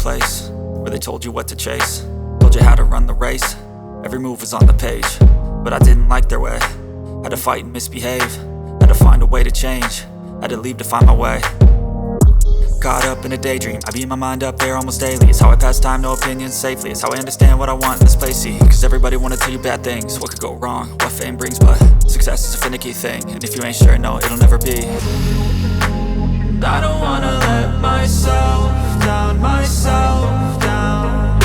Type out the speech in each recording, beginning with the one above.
place where they told you what to chase, told you how to run the race. Every move was on the page, but I didn't like their way. Had to fight and misbehave, had to find a way to change, had to leave to find my way. Caught up in a daydream, I beat my mind up there almost daily. It's how I pass time, no opinions safely. It's how I understand what I want in this place, see. Cause everybody wanna tell you bad things, what could go wrong, what fame brings. But success is a finicky thing, and if you ain't sure, no, it'll never be. I don't wanna let myself down, myself down.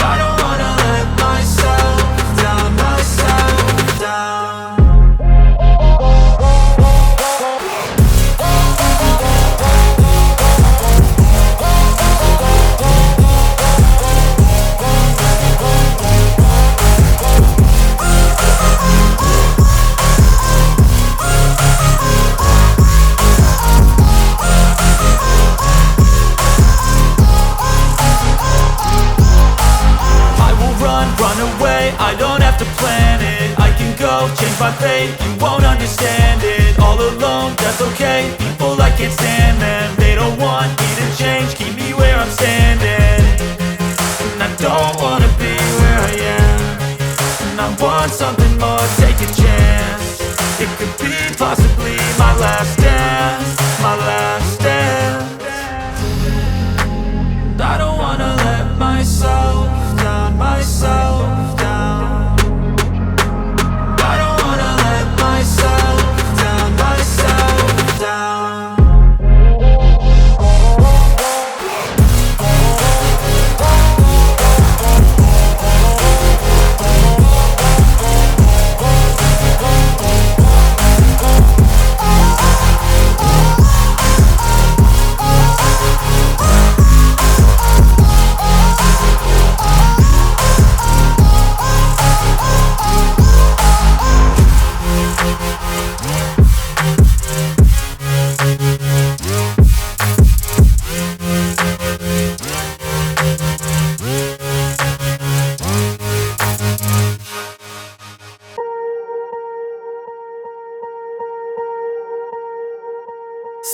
I don't wanna let myself down, myself down. I don't have to plan it, I can go change my fate. You won't understand it, all alone, that's okay. People I can't stand them, they don't want me to change. Keep me where I'm standing, and I don't wanna be where I am. And I want something more, take a chance. It could be possibly my last dance, my last dance. I don't wanna let myself down, myself down. I don't wanna let myself down, myself down.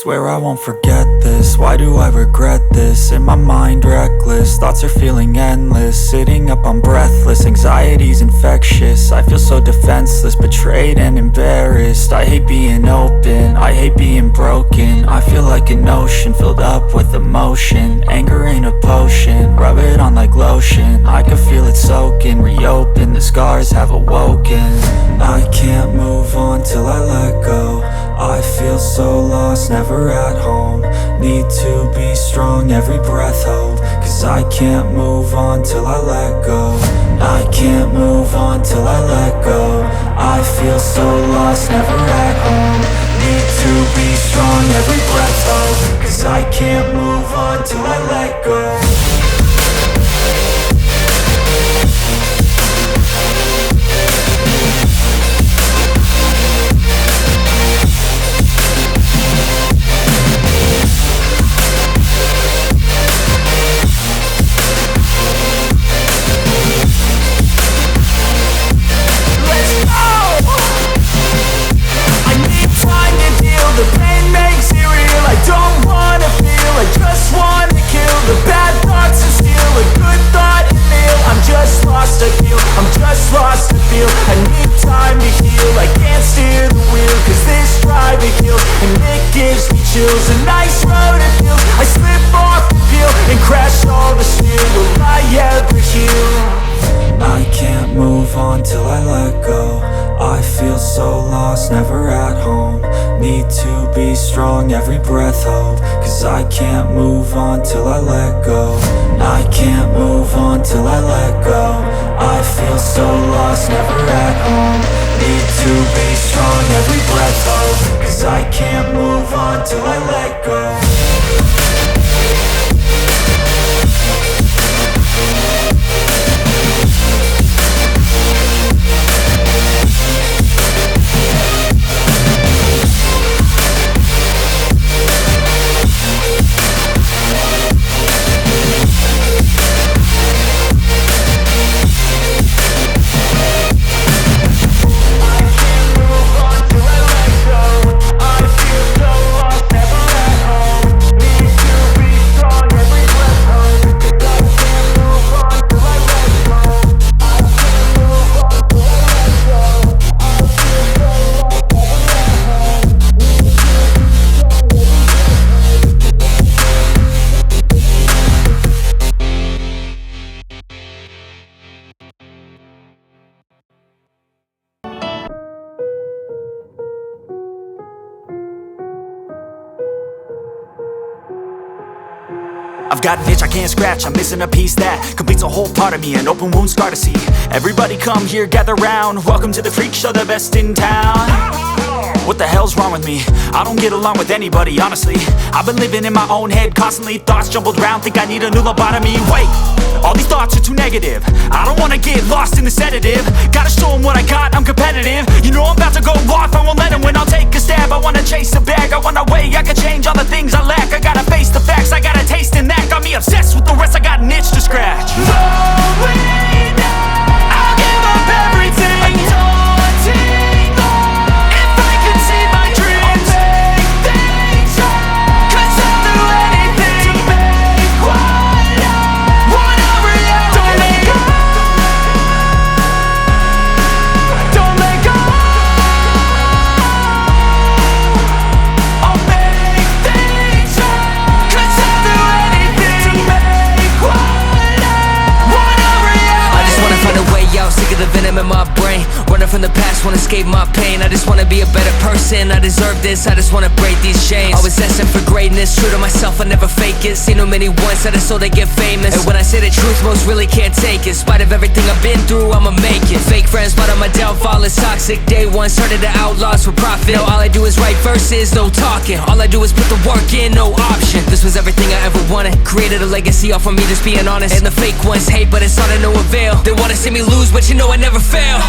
Swear I won't forget this, why do I regret this? In my mind reckless, thoughts are feeling endless. Sitting up I'm breathless, anxiety's infectious. I feel so defenseless, betrayed and embarrassed. I hate being open, I hate being broken. I feel like an ocean filled up with emotion. Anger ain't a potion, rub it on like lotion. I can feel it soaking, reopen, the scars have awoken. I can't move on till I let go. I feel so lost, never at home. Need to be strong, every breath hope. Cause I can't move on till I let go. I can't move on till I let go. I feel so lost, never at home. Need to be strong, every breath hope. Cause I can't move on till I let go. The pain makes it real, I don't wanna feel, I just wanna kill the bad thoughts and steal a good thought and meal. I'm just lost, I feel, I'm just lost, I feel. I need time to heal, I can't steer the wheel. Cause this drive it kills, and it gives me chills. A nice road it feels, I slip off the peel and crash all the steel. Will I ever heal? I can't move on till I let go. I feel so lost, never at home. Need to be strong, every breath hope. Cause I can't move on till I let go. I can't move on till I let go. I feel so lost, never at home. Need to be strong, every breath hope. Cause I can't move on till I let go. I feel so lost, never at home. I've got an itch I can't scratch, I'm missing a piece that completes a whole part of me, an open wound scar to see. Everybody come here, gather round, welcome to the freak show, the best in town. What the hell's wrong with me? I don't get along with anybody, honestly. I've been living in my own head constantly, thoughts jumbled round, think I need a new lobotomy. Wait, all these thoughts are too negative, I don't wanna get lost in the sedative. Gotta show them what I got, I'm competitive. You know I'm about to go off, I won't let them win, I'll take a stab. I wanna chase a bag, I want a way I can change all the things I lack. I gotta face the facts, I got a taste in that. Got me obsessed with the rest, I got an itch to scratch. Going now, I'll give up everything. Daunting, if I could see my dreams, I'll make things right. 'Cause I'll do anything to make what I want a reality. Don't let go, don't let go. I'll make things right. 'Cause I'll do anything to make what I want a reality. I just wanna find a way out, sick of the venom in my brain. Running from the past, wanna escape my pain. I just wanna be a better person, I deserve this. I just wanna break these chains. Always asking for greatness, true to myself, I never fake it. Seen too many once that I so they get famous. And when I say the truth, most really can't take it. In spite of everything I've been through, I'ma make it. Fake friends, but on my downfall is toxic. Day one, started the outlaws for profit. Now all I do is write verses, no talking. All I do is put the work in, no option. This was everything I ever wanted. Created a legacy off of me, just being honest. And the fake ones hate, but it's all to no avail. They wanna see me lose, but you know I never fail.